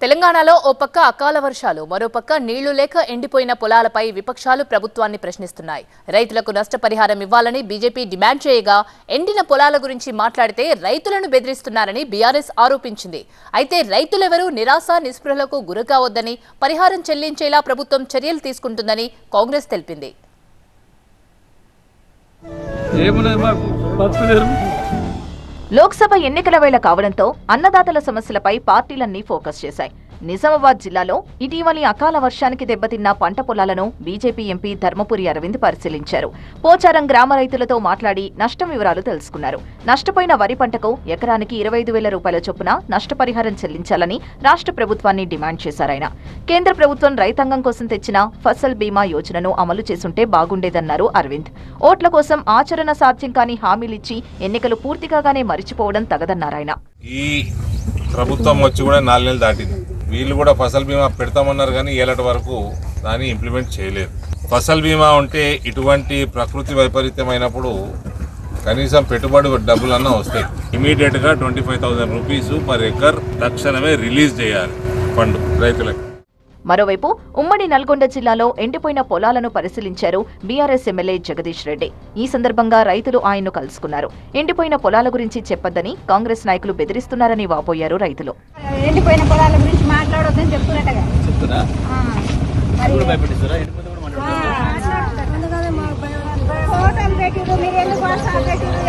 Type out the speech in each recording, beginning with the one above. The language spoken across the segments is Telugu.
తెలంగాణలో ఓ పక్క అకాల వర్షాలు మరోపక్క నీళ్లు లేక ఎండిపోయిన పొలాలపై విపక్షాలు ప్రభుత్వాన్ని ప్రశ్నిస్తున్నాయి. రైతులకు నష్టపరిహారం ఇవ్వాలని బీజేపీ డిమాండ్ చేయగా ఎండిన పొలాల గురించి మాట్లాడితే రైతులను బెదిరిస్తున్నారని బీఆర్ఎస్ ఆరోపించింది. అయితే రైతులెవరూ నిరాశ నిస్పృహలకు గురికావద్దని పరిహారం చెల్లించేలా ప్రభుత్వం చర్యలు తీసుకుంటుందని కాంగ్రెస్ తెలిపింది. లోక్సభ ఎన్నికల వేళ కావడంతో అన్నదాతల సమస్యలపై పార్టీలన్నీ ఫోకస్ చేశాయి. నిజామాబాద్ జిల్లాలో ఇటీవలి అకాల వర్షానికి దెబ్బతిన్న పంట పొలాలను బీజేపీ ఎంపీ ధర్మపురి అరవింద్ పరిశీలించారు. పోచారం గ్రామ రైతులతో మాట్లాడి నష్టం వివరాలు తెలుసుకున్నారు. నష్టపోయిన వరి పంటకు ఎకరానికి 25,000 రూపాయల చొప్పున నష్టపరిహారం చెల్లించాలని రాష్ట్ర ప్రభుత్వాన్ని డిమాండ్ చేశారాయన. కేంద్ర ప్రభుత్వం రైతాంగం కోసం తెచ్చిన ఫసల్ బీమా యోజనను అమలు చేసుంటే బాగుండేదన్నారు అరవింద్. ఓట్ల కోసం ఆచరణ సాధ్యం కాని హామీలిచ్చి ఎన్నికలు పూర్తిగానే మరిచిపోవడం తగదన్నారాయన. ఈ ప్రభుత్వం వచ్చి కూడా 4 నెలలు దాటింది. వీళ్ళు కూడా ఫసల్ బీమా పెడతామన్నారు కానీ ఏలటి వరకు దాన్ని ఇంప్లిమెంట్ చేయలేదు. ఫసల్ బీమా ఉంటే ఇటువంటి ప్రకృతి వైపరీత్యమైనప్పుడు కనీసం పెట్టుబడి డబ్బులన్నా వస్తాయి. ఇమీడియట్గా 25,000 రూపీస్ పర్ ఎకర్ తక్షణమే రిలీజ్ చేయాలి ఫండ్ రైతులకు. మరోవైపు ఉమ్మడి నల్గొండ జిల్లాలో ఎండిపోయిన పొలాలను పరిశీలించారు బీఆర్ఎస్ ఎమ్మెల్యే జగదీష్ రెడ్డి. ఈ సందర్భంగా రైతులు ఆయన్ను కలుసుకున్నారు. ఎండిపోయిన పొలాల గురించి చెప్పొద్దని కాంగ్రెస్ నాయకులు బెదిరిస్తున్నారని వాపోయారు రైతులు. ఎండిపోయిన పొలాల గురించి మాట్లాడొద్దని చెప్తున్నట్టుగా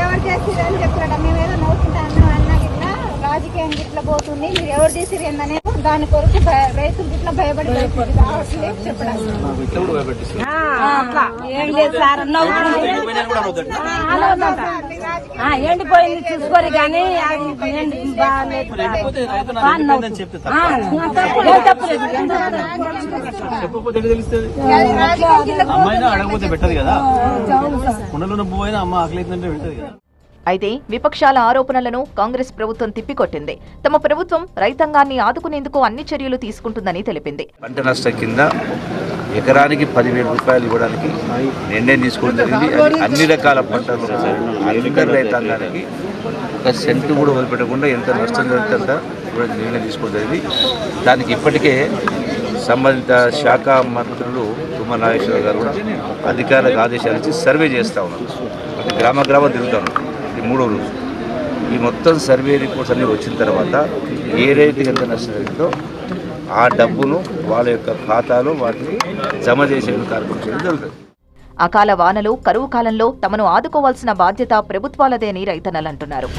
ఎవరు చేస్తారని చెప్తున్నట్ట. మేము ఏదో నవ్వుకుంటాను అన్న గిట్లా రాజకీయం గిట్లా పోతుంది, మీరు ఎవరు చేసిరనే దాని కొరకు రైతులు గిట్లా భయపడి ఎండిపోయింది చూసుకోరు కానీ అడగపోతే పెట్టదు కదా, కుండలో పోయినా అమ్మ ఆకలిందంటే పెట్టదు కదా. అయితే విపక్షాల ఆరోపణలను కాంగ్రెస్ ప్రభుత్వం తిప్పికొట్టింది. తమ ప్రభుత్వం రైతాంగాన్ని ఆదుకునేందుకు అన్ని చర్యలు తీసుకుంటుందని తెలిపింది. పంట నష్టం కింద ఎకరానికి 10,000 రూపాయలు ఇవ్వడానికి నిర్ణయం తీసుకోవడం జరిగింది. అన్ని రకాల పంటలు అందరి రైతాంగానికి 1 సెంటు కూడా వదిలిపెట్టకుండా ఎంత నష్టం జరుగుతుందో కూడా నిర్ణయం తీసుకోవడం జరిగింది. దానికి ఇప్పటికే సంబంధిత శాఖ మంత్రులు తుమ్మల నాగేశ్వర గారు కూడా అధికారులకు ఆదేశాలు ఇచ్చి సర్వే చేస్తూ ఉన్నారు. గ్రామ గ్రామం తిరుగుతూ ఉన్నారు. 3వ రోజు ఈ మొత్తం సర్వే రిపోర్ట్స్ అన్నీ వచ్చిన తర్వాత ఏ రైతుకి ఎంత నష్టం జరిగిందో ఆ డబ్బును వాళ్ళ యొక్క ఖాతాలో వాటిని జమ చేసే కార్యక్రమం చేయడం జరుగుతుంది. అకాల వానలు కరువు కాలంలో తమను ఆదుకోవాల్సిన బాధ్యత ప్రభుత్వాలదే అని రైతన్నలంటున్నారు.